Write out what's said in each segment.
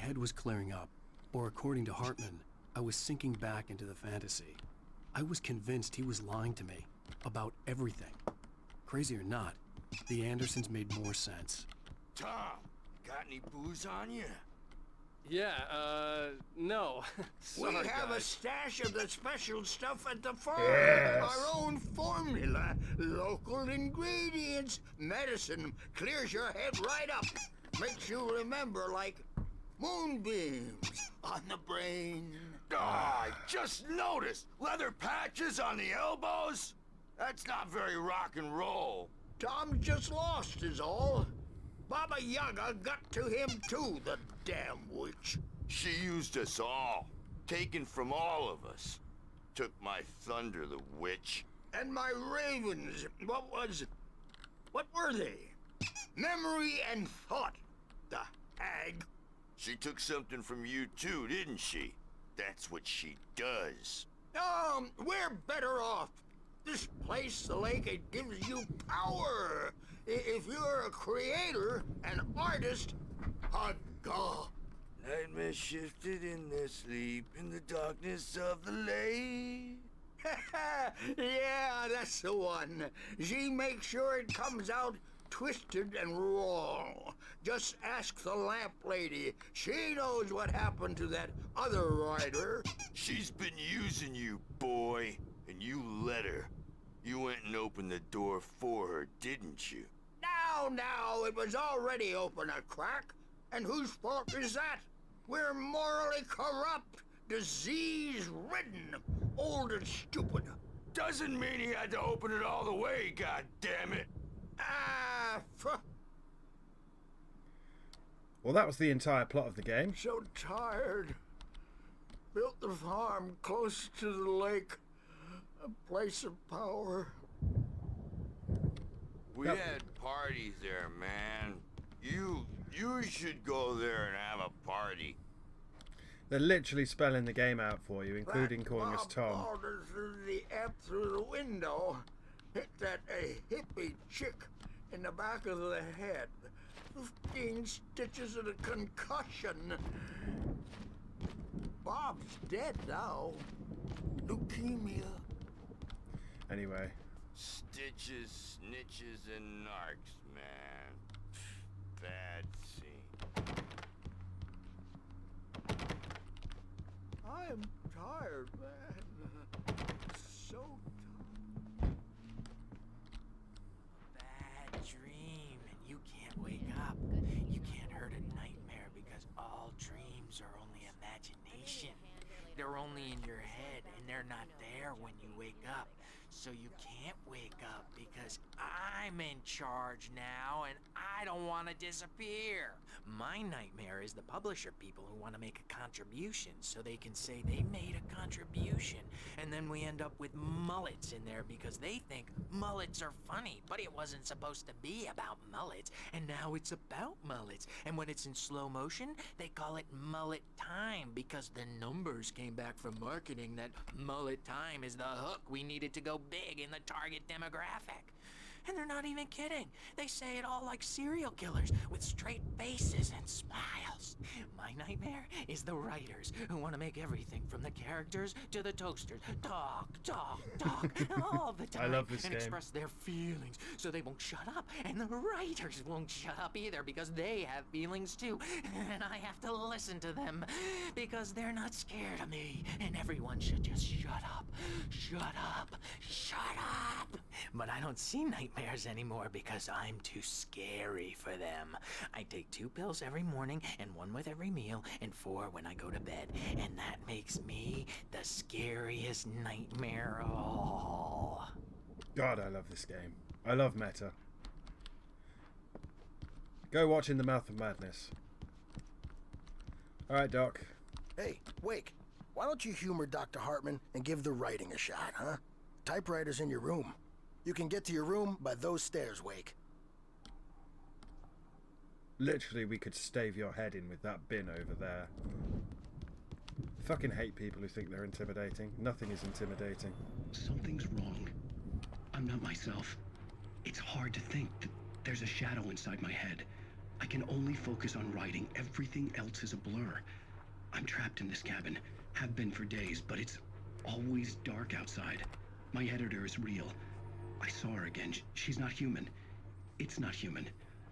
head was clearing up, or according to Hartman, I was sinking back into the fantasy. I was convinced he was lying to me about everything. Crazy or not, the Andersons made more sense. Tom, got any booze on you? Yeah, no. We Sorry, have a guys. stash of the special stuff at the farm. Yes. Our own formula, local ingredients, medicine, clears your head right up. Makes you remember like moonbeams on the brain. Oh, I just noticed. Leather patches on the elbows? That's not very rock and roll. Tom just lost is all. Baba Yaga got to him too, the damn witch. She used us all. Taken from all of us. Took my thunder, the witch. And my ravens, what were they? Memory and thought, the hag. She took something from you too, didn't she? That's what she does. We're better off. This place, the lake, it gives you power. If you're a creator, an artist, God. Nightmare shifted in their sleep in the darkness of the lake. Yeah, that's the one. She makes sure it comes out twisted and wrong. Just ask the lamp lady. She knows what happened to that other rider. She's been using you, boy, and you let her. You went and opened the door for her, didn't you? Now, it was already open a crack. And whose fault is that? We're morally corrupt, disease-ridden, old and stupid. Doesn't mean he had to open it all the way, goddammit. Well, that was the entire plot of the game. So tired. Built the farm close to the lake. A place of power. We Yep. had parties there, man. You should go there and have a party. They're literally spelling the game out for you, including calling us Tom. Bob threw the app through the window. Hit that hippie chick in the back of the head. 15 stitches and a concussion. Bob's dead now. Leukemia. Anyway. Stitches, snitches, and narcs, man. Bad scene. I am tired, man. So tired. Bad dream, and you can't wake up. You can't hurt a nightmare because all dreams are only imagination. They're only in your head, and they're not there when you wake up. So you can't wake up because I'm in charge now, and I don't want to disappear. My nightmare is the publisher people who want to make a contribution so they can say they made a contribution. And then we end up with mullets in there because they think mullets are funny. But it wasn't supposed to be about mullets, and now it's about mullets. And when it's in slow motion, they call it mullet time because the numbers came back from marketing that mullet time is the hook we needed to go big in the target demographic. And they're not even kidding. They say it all like serial killers with straight faces and smiles. My nightmare is the writers who want to make everything from the characters to the toasters talk all the time. I love this and game. express their feelings so they won't shut up. And the writers won't shut up either because they have feelings too. And I have to listen to them because they're not scared of me. And everyone should just shut up. Shut up. Shut up. But I don't see nightmares anymore because I'm too scary for them. I take 2 pills every morning and 1 with every meal and 4 when I go to bed. And that makes me the scariest nightmare of all. God, I love this game. I love meta. Go watch In the Mouth of Madness. Alright, Doc. Hey, Wake, why don't you humor Dr. Hartman and give the writing a shot, huh? Typewriter's in your room. You can get to your room by those stairs, Wake. Literally, we could stave your head in with that bin over there. Fucking hate people who think they're intimidating. Nothing is intimidating. Something's wrong. I'm not myself. It's hard to think that there's a shadow inside my head. I can only focus on writing. Everything else is a blur. I'm trapped in this cabin. Have been for days, but it's always dark outside. My editor is real. I saw her again. She's not human. It's not human.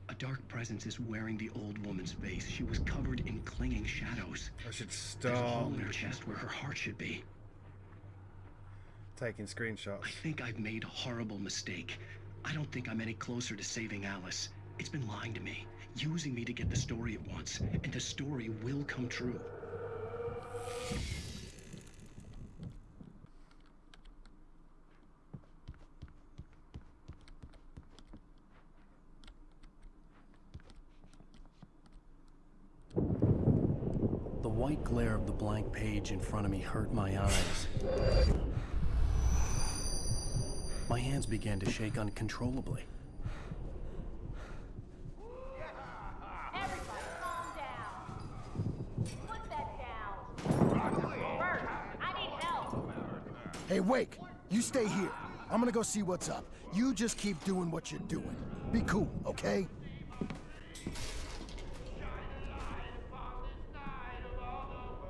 A dark presence is wearing the old woman's face. She was covered in clinging shadows. I should There's a stop hole in her chest where her heart should be. taking screenshots. I think I've made a horrible mistake. I don't think I'm any closer to saving Alice. It's been lying to me, using me to get the story it wants, and the story will come true. The white glare of the blank page in front of me hurt my eyes. My hands began to shake uncontrollably. Everybody, calm down. Put that down. Bert, I need help. Hey, Wake, you stay here. I'm gonna go see what's up. You just keep doing what you're doing. Be cool, okay?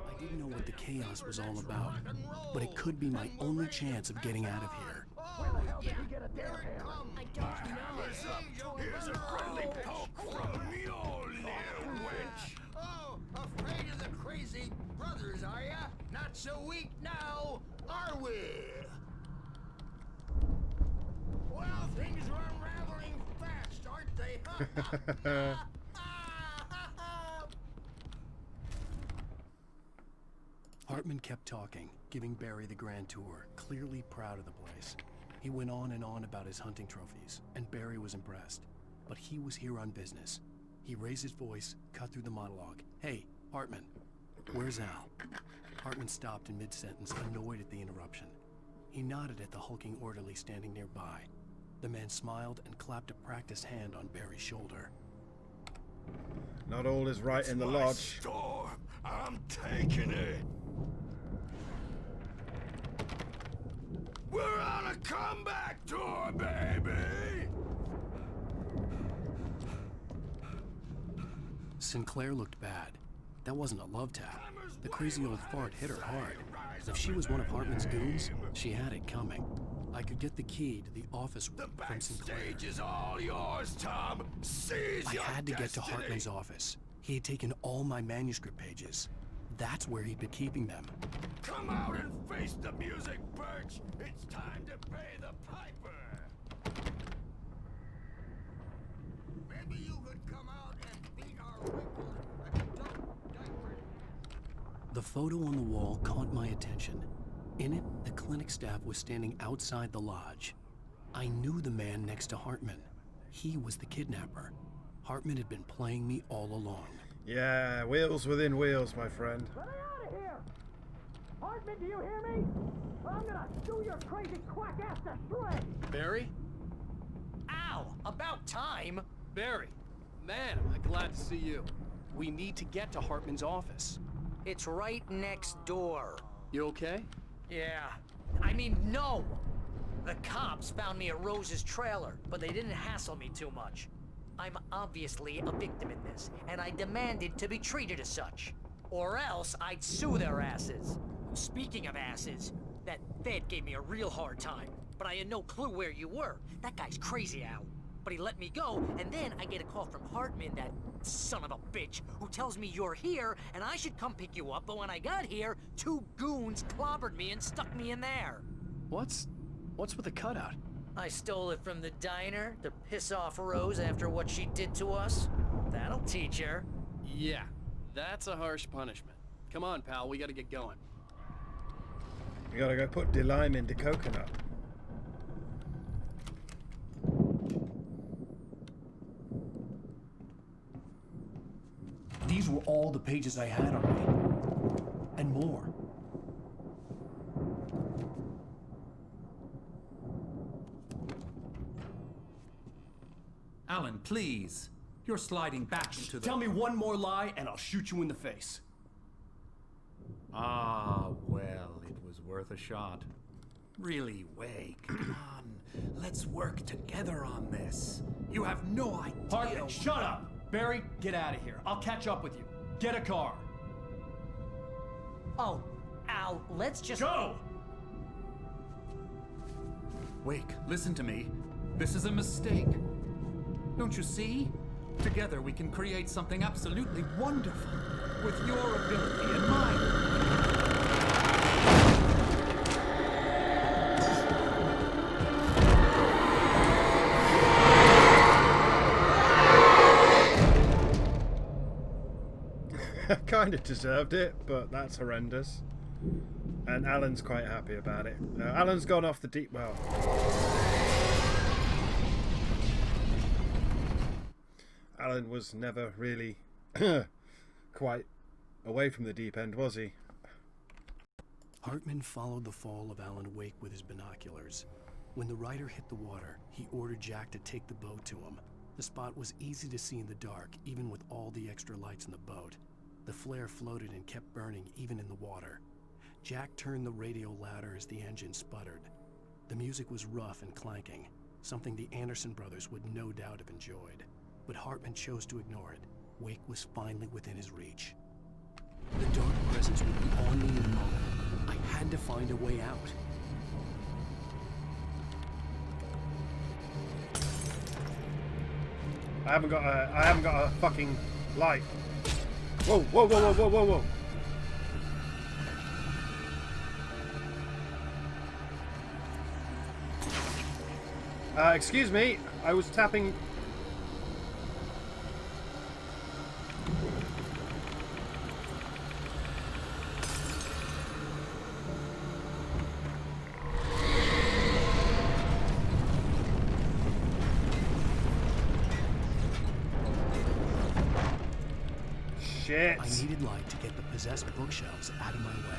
I didn't know what the chaos was all about, but it could be my only chance of getting out of here. Where the hell did he get a damn hammer? I don't know. Here's a friendly poke from Mjolnir, wench. Oh, afraid of the crazy brothers, are ya? Not so weak now, are we? Well, things are unraveling fast, aren't they? Hartman kept talking, giving Barry the grand tour, clearly proud of the place. He went on and on about his hunting trophies, and Barry was impressed. But he was here on business. He raised his voice, cut through the monologue. Hey, Hartman, where's Al? Hartman stopped in mid-sentence, annoyed at the interruption. He nodded at the hulking orderly standing nearby. The man smiled and clapped a practiced hand on Barry's shoulder. Not all is right in the My lodge. storm. I'm taking it. We're on a comeback tour, baby! Sinclair looked bad. That wasn't a love tap. The crazy old fart hit her hard. If she was one of Hartman's goons, she had it coming. I could get the key to the office The room from Sinclair. backstage is all yours, Tom. Seize I your had to get to destiny. Hartman's office. He had taken all my manuscript pages. That's where he'd been keeping them. Come out and face the music, Birch. It's time to pay the piper. Maybe you could come out and beat our wrinkles like a dope diaper. The photo on the wall caught my attention. In it, the clinic staff was standing outside the lodge. I knew the man next to Hartman. He was the kidnapper. Hartman had been playing me all along. Yeah, wheels within wheels, my friend. Get out of here! Hartman, do you hear me? I'm gonna chew your crazy quack ass to shreds! Barry? Ow! About time! Barry! Man, am I glad to see you. We need to get to Hartman's office. It's right next door. You okay? Yeah. I mean, no! The cops found me at Rose's trailer, but they didn't hassle me too much. I'm obviously a victim in this, and I demanded to be treated as such. Or else I'd sue their asses. Speaking of asses, that Fed gave me a real hard time, but I had no clue where you were. That guy's crazy, Al. But he let me go, and then I get a call from Hartman, that son of a bitch, who tells me you're here, and I should come pick you up, but when I got here, 2 goons clobbered me and stuck me in there. What's with the cutout? I stole it from the diner to piss off Rose after what she did to us. That'll teach her. Yeah, that's a harsh punishment. Come on, pal, we gotta get going. You gotta go put lime into coconut. These were all the pages I had on me. And more. Alan, please. You're sliding back into the... Tell me one more lie and I'll shoot you in the face. Ah, well, it was worth a shot. Really, Wake, come on. Let's work together on this. You have no idea... Hartman, shut up! Barry, get out of here. I'll catch up with you. Get a car. Oh, Al, let's just... Go! Wake, listen to me. This is a mistake. Don't you see? Together we can create something absolutely wonderful. With your ability and mine. Kind of deserved it, but that's horrendous. And Alan's quite happy about it. Alan's gone off the deep well. Alan was never really quite away from the deep end, was he? Hartman followed the fall of Alan Wake with his binoculars. When the rider hit the water, he ordered Jack to take the boat to him. The spot was easy to see in the dark, even with all the extra lights in the boat. The flare floated and kept burning even in the water. Jack turned the radio louder as the engine sputtered. The music was rough and clanking, something the Anderson brothers would no doubt have enjoyed. But Hartman chose to ignore it. Wake was finally within his reach. The dark presence would be on me in a moment. I had to find a way out. I haven't got a fucking light. Whoa, whoa, whoa, whoa, whoa, whoa, whoa. Excuse me, I was tapping. Shit. I needed light to get the possessed bookshelves out of my way.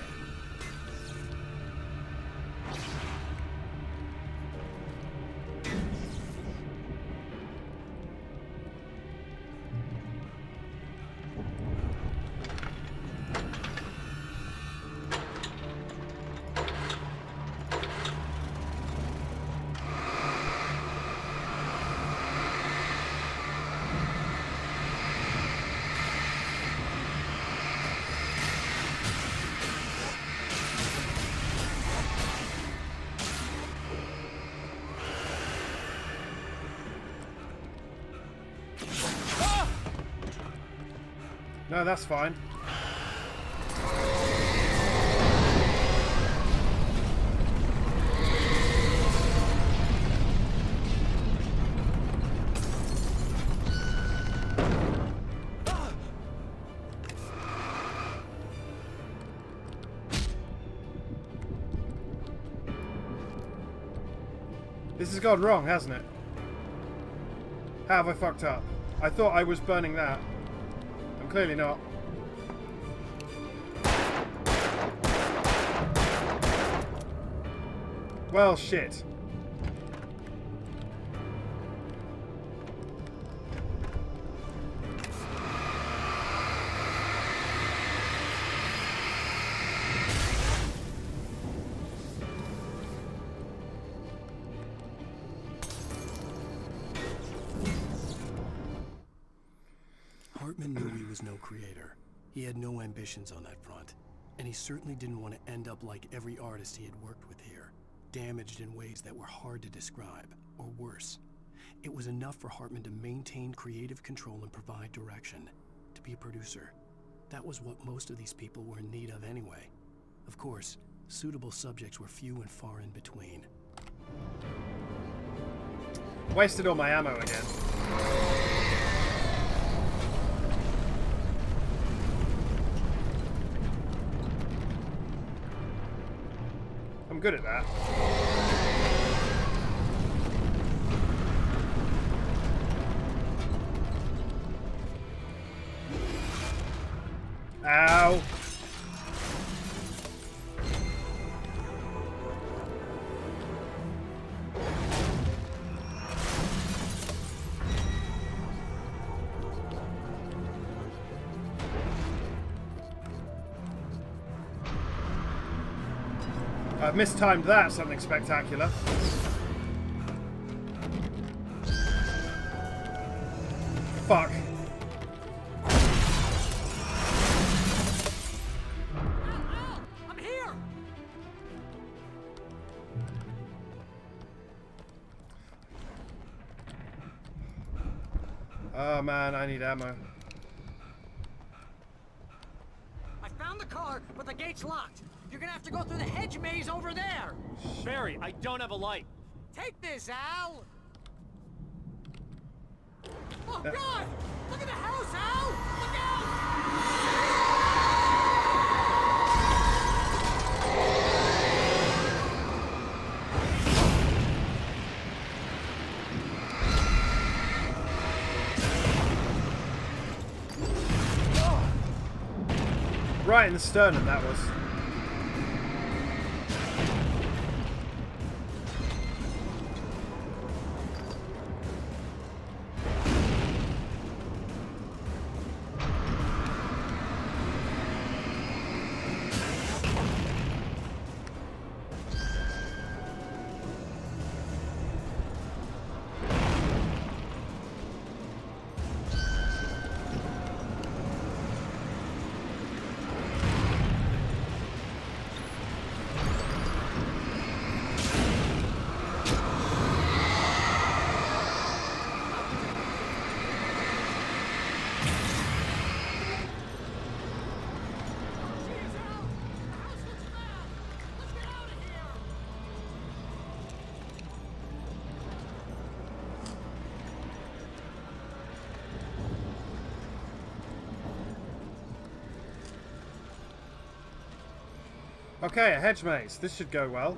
No, that's fine. This has gone wrong, hasn't it? How have I fucked up? I thought I was burning that. I'm clearly not. Well, shit. Hartman knew he was no creator. He had no ambitions on that front, and he certainly didn't want to end up like every artist he had worked with here, damaged in ways that were hard to describe, or worse. It was enough for Hartman to maintain creative control and provide direction, to be a producer. That was what most of these people were in need of anyway. Of course, suitable subjects were few and far in between. Wasted all my ammo again. I'm good at that. Ow. I've mistimed that, something spectacular. Fuck. Oh man, I need ammo. I found the car, but the gate's locked. You're gonna have to go through the hedge maze over there. Barry, I don't have a light. Take this, Al. Oh God! Look at the house, Al! Look out! Right in the sternum, that was. Okay, a hedge maze. This should go well.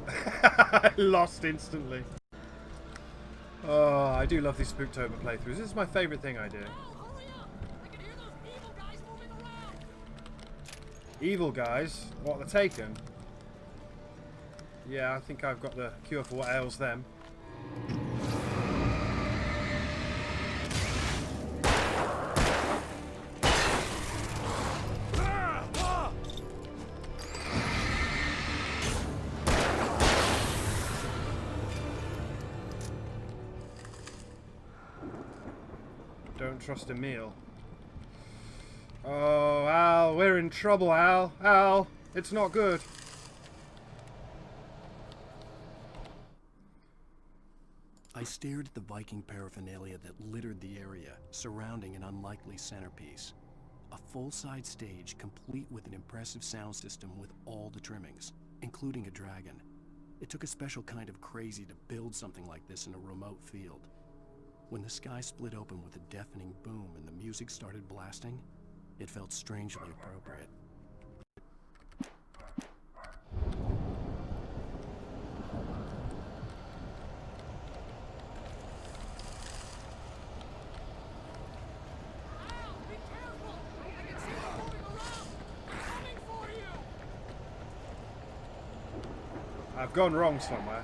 I lost instantly. Oh, I do love these Spooktober playthroughs. This is my favourite thing I do. Evil guys? What, they're taken? Yeah, I think I've got the cure for what ails them. Don't trust Emil. Oh, Al, we're in trouble, Al. Al, it's not good. I stared at the Viking paraphernalia that littered the area, surrounding an unlikely centerpiece. A full-size stage complete with an impressive sound system with all the trimmings, including a dragon. It took a special kind of crazy to build something like this in a remote field. When the sky split open with a deafening boom and the music started blasting, it felt strangely appropriate. I've gone wrong somewhere.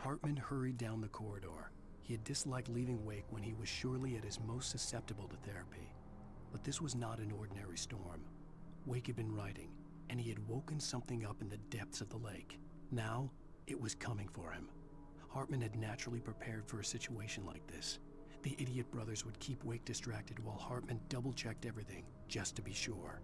Hartman hurried down the corridor. He had disliked leaving Wake when he was surely at his most susceptible to therapy. But this was not an ordinary storm. Wake had been writing, and he had woken something up in the depths of the lake. Now, it was coming for him. Hartman had naturally prepared for a situation like this. The idiot brothers would keep Wake distracted while Hartman double-checked everything, just to be sure.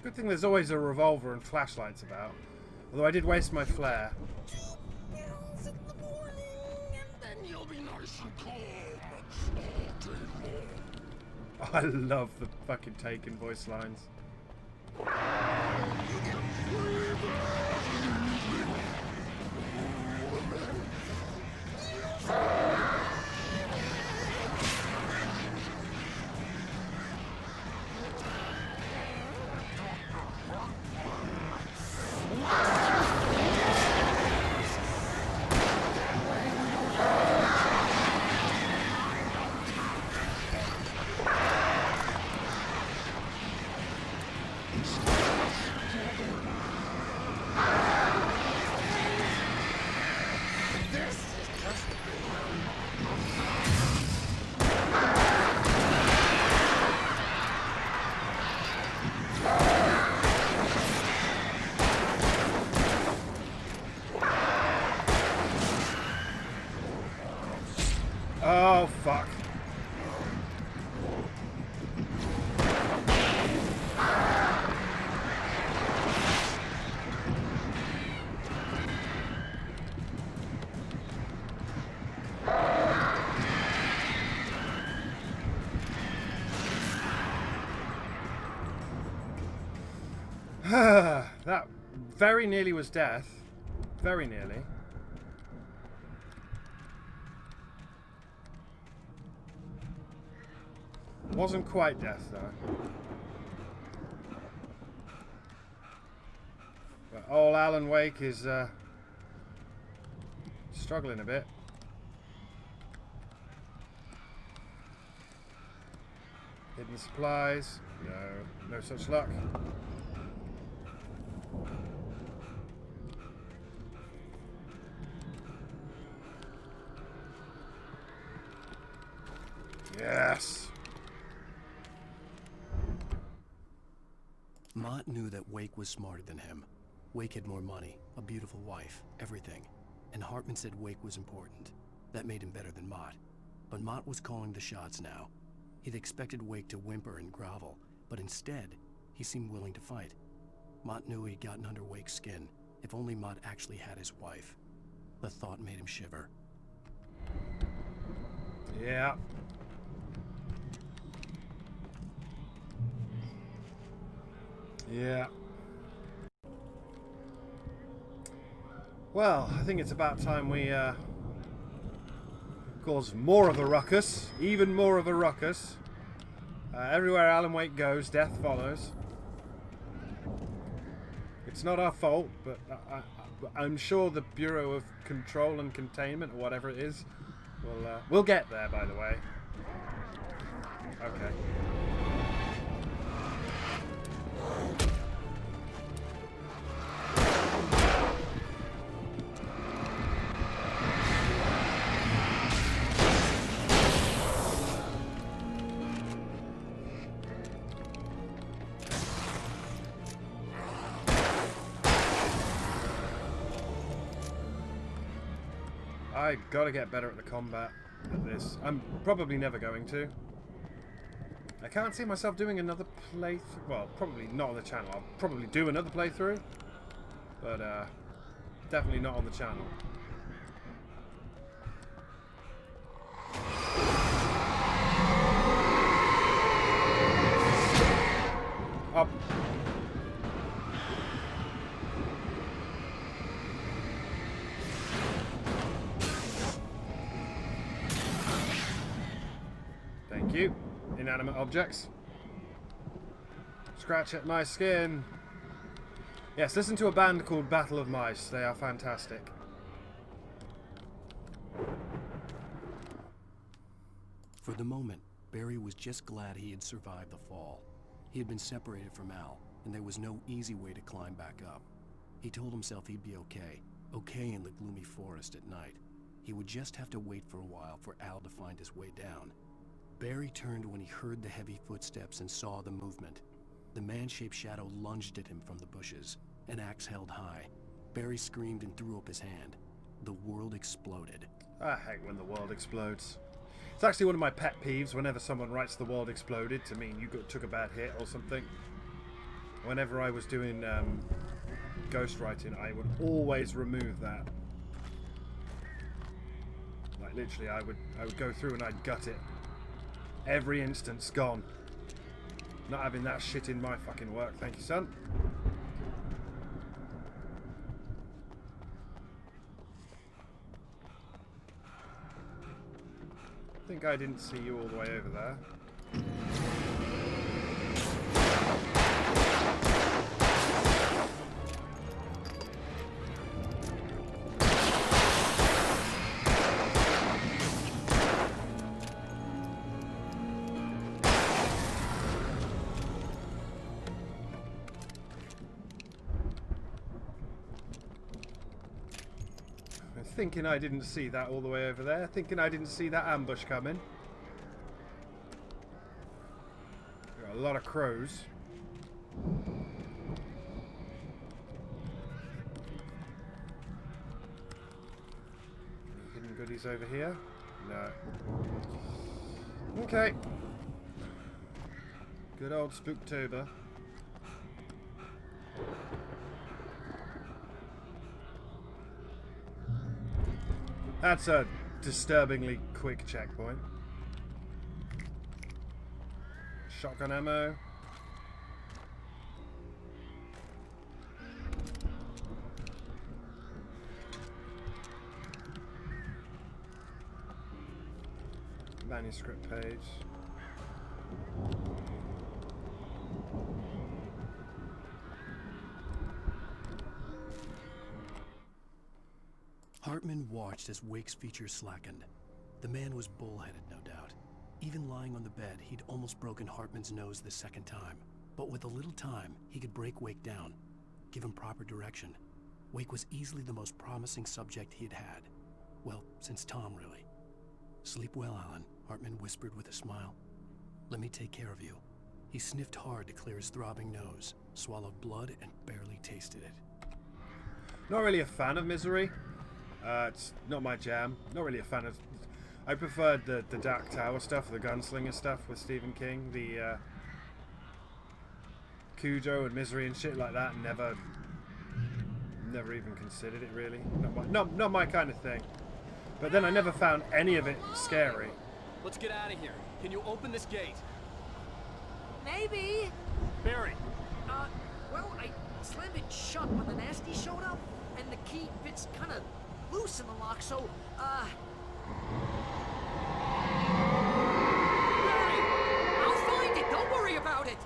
Good thing there's always a revolver and flashlights about. Although I did waste my flare. 2 pills in the morning, and then you'll be nice and calm all day long. I love the fucking Taken voice lines. Oh, fuck. That very nearly was death. Very nearly. Wasn't quite death, though. But old Alan Wake is struggling a bit. Hidden supplies. No such luck. Yes. Mott knew that Wake was smarter than him. Wake had more money, a beautiful wife, everything. And Hartman said Wake was important. That made him better than Mott. But Mott was calling the shots now. He'd expected Wake to whimper and grovel, but instead, he seemed willing to fight. Mott knew he'd gotten under Wake's skin. If only Mott actually had his wife. The thought made him shiver. Yeah. Yeah. Well, I think it's about time we cause more of a ruckus, even more of a ruckus. Everywhere Alan Wake goes, death follows. It's not our fault, but I'm sure the Bureau of Control and Containment, or whatever it is, we'll get there, by the way. Okay. I gotta get better at the combat at this. I'm probably never going to. I can't see myself doing another playthrough. Well, probably not on the channel. I'll probably do another playthrough, but definitely not on the channel. Up. Thank you, inanimate objects. Scratch at my skin. Yes, listen to a band called Battle of Mice. They are fantastic. For the moment, Barry was just glad he had survived the fall. He had been separated from Al, and there was no easy way to climb back up. He told himself he'd be okay in the gloomy forest at night. He would just have to wait for a while for Al to find his way down. Barry turned when he heard the heavy footsteps and saw the movement. The man-shaped shadow lunged at him from the bushes, an axe held high. Barry screamed and threw up his hand. The world exploded. I hate when the world explodes. It's actually one of my pet peeves whenever someone writes the world exploded to mean you took a bad hit or something. Whenever I was doing ghostwriting, I would always remove that. Like literally, I would go through and I'd gut it. Every instance gone. Not having that shit in my fucking work, thank you, son. I think I didn't see you all the way over there. Thinking I didn't see that all the way over there. Thinking I didn't see that ambush coming. Got a lot of crows. Any hidden goodies over here? No. Okay. Good old Spooktober. That's a disturbingly quick checkpoint. Shotgun ammo. Manuscript page. Hartman watched as Wake's features slackened. The man was bullheaded, no doubt. Even lying on the bed, he'd almost broken Hartman's nose the second time. But with a little time, he could break Wake down, give him proper direction. Wake was easily the most promising subject he had had. Well, since Tom, really. Sleep well, Alan, Hartman whispered with a smile. Let me take care of you. He sniffed hard to clear his throbbing nose, swallowed blood, and barely tasted it. Not really a fan of Misery. It's not my jam. Not really a fan of... I preferred the Dark Tower stuff, the Gunslinger stuff with Stephen King. The Cujo and Misery and shit like that. Never even considered it, really. Not my kind of thing. But then I never found any of it scary. Let's get out of here. Can you open this gate? Maybe. Barry. Well, I slammed it shut when the nasty showed up, and the key fits kind of loose in the lock, so, Barry! I'll find it! Don't worry about it!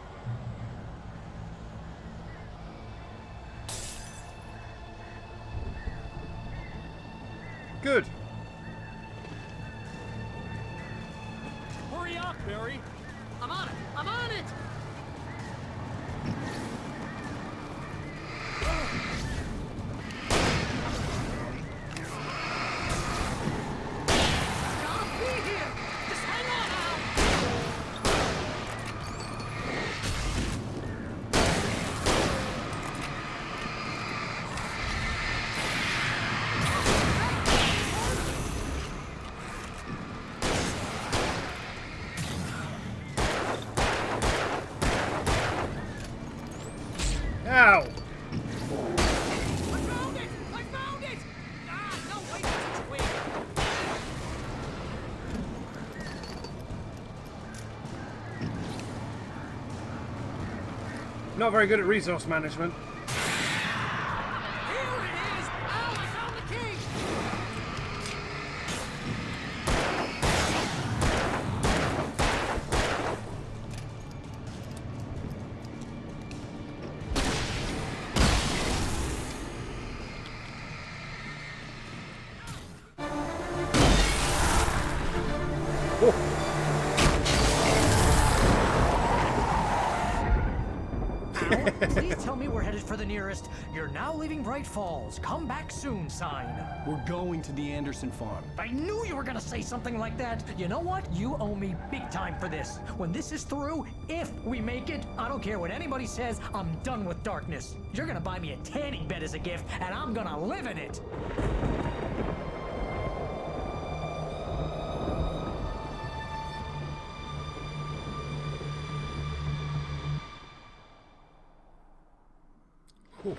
Good. Hurry up, Barry! I'm on it! I'm on it! Ow! I found it! I found it! Ah, no, wait. Not very good at resource management. Here it is! Ow, I found the key! Please tell me we're headed for the nearest "You're now leaving Bright Falls. Come back soon" sign. We're going to the Anderson farm. I knew you were gonna say something like that. You know what? You owe me big time for this. When this is through, if we make it, I don't care what anybody says, I'm done with darkness. You're gonna buy me a tanning bed as a gift, and I'm gonna live in it. Cool.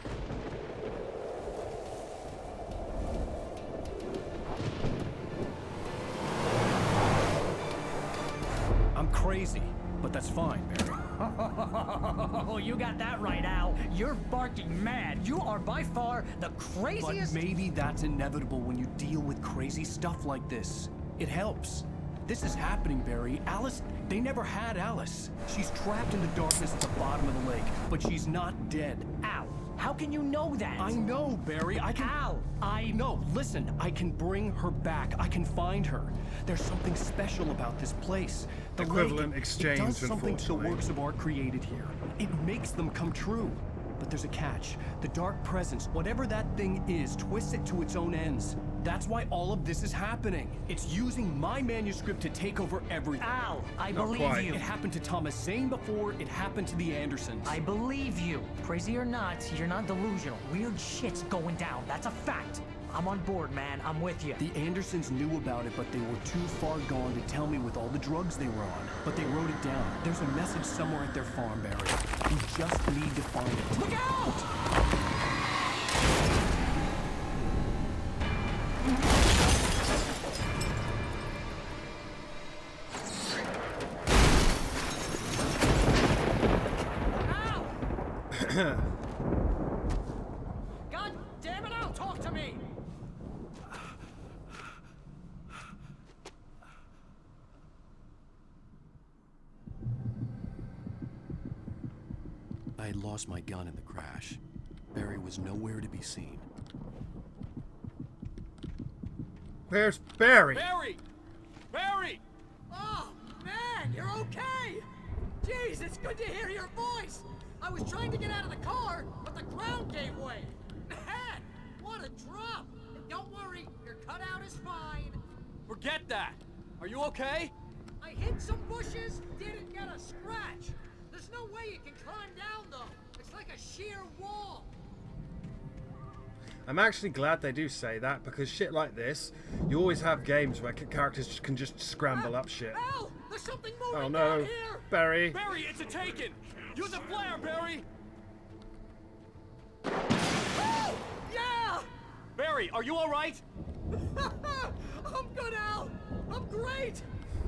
I'm crazy, but that's fine, Barry. Oh, you got that right, Al. You're barking mad. You are by far the But craziest. maybe that's inevitable when you deal with crazy stuff like this. It helps. This is happening, Barry. Alice, they never had Alice. She's trapped in the darkness at the bottom of the lake, but she's not dead. Al, how can you know that? I know, Barry. I can... Al, No, listen. I can bring her back. I can find her. There's something special about this place. The Equivalent lake, exchange, it does something to the unfortunately. works of art created here. It makes them come true. But there's a catch. The dark presence, whatever that thing is, twists it to its own ends. That's why all of this is happening. It's using my manuscript to take over everything. Al, I Not believe quite. you. It happened to Thomas Zane before, it happened to the Andersons. I believe you. Crazy or not, you're not delusional. Weird shit's going down. That's a fact. I'm on board, man. I'm with you. The Andersons knew about it, but they were too far gone to tell me with all the drugs they were on. But they wrote it down. There's a message somewhere at their farm, Barry. We just need to find it. Look out! God damn it, Al, talk to me! I had lost my gun in the crash. Barry was nowhere to be seen. Where's Barry? Barry! Barry! Oh, man, you're okay! Jeez, it's good to hear your voice! I was trying to get out of the car, but the ground gave way! Man, what a drop! And don't worry, your cutout is fine. Forget that! Are you okay? I hit some bushes, didn't get a scratch. There's no way you can climb down, though. It's like a sheer wall. I'm actually glad they do say that, because shit like this, you always have games where characters can just scramble up shit. Hell, there's something moving Oh down no, here! Barry. Barry, it's a taken! Use a flare, Barry! Oh, yeah! Barry, are you alright? I'm good, Al. I'm great.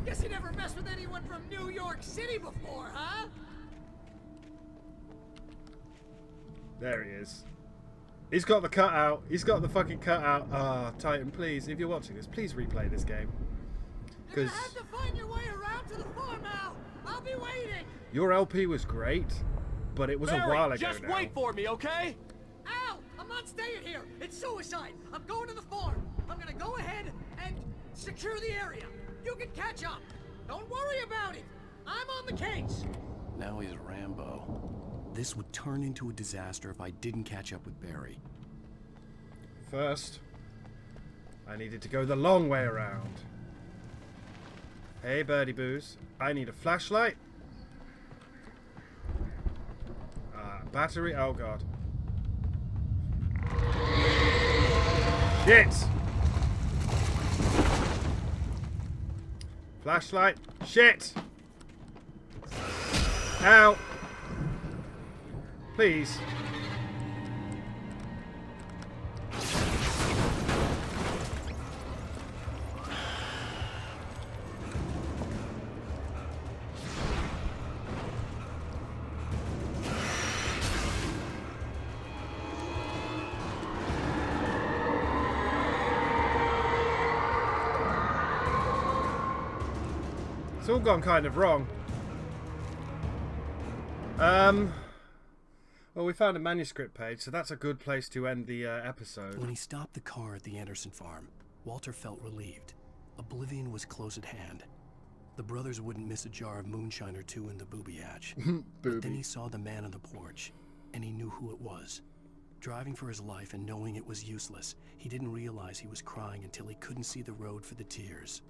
Guess you never messed with anyone from New York City before, huh? There he is. He's got the cutout. He's got the fucking cutout. Ah, Titan, please, if you're watching this, please replay this game. If you Because have to find your way around to the farm, Al, I'll be waiting. your LP was great, but it was Barry, a while ago just now. wait for me, okay? Al, I'm not staying here. It's suicide. I'm going to the farm. I'm gonna go ahead and secure the area. You can catch up. Don't worry about it. I'm on the case. Now he's Rambo. This would turn into a disaster if I didn't catch up with Barry. First, I needed to go the long way around. Hey, Birdie Boos, I need a flashlight. Battery. Oh god. Shit! Flashlight. Shit! Ow! Please. It's all gone kind of wrong. Well, we found a manuscript page, so that's a good place to end the episode. When he stopped the car at the Anderson farm, Walter felt relieved. Oblivion was close at hand. The brothers wouldn't miss a jar of moonshine or two in the booby hatch. But then he saw the man on the porch, and he knew who it was. Driving for his life and knowing it was useless, he didn't realize he was crying until he couldn't see the road for the tears.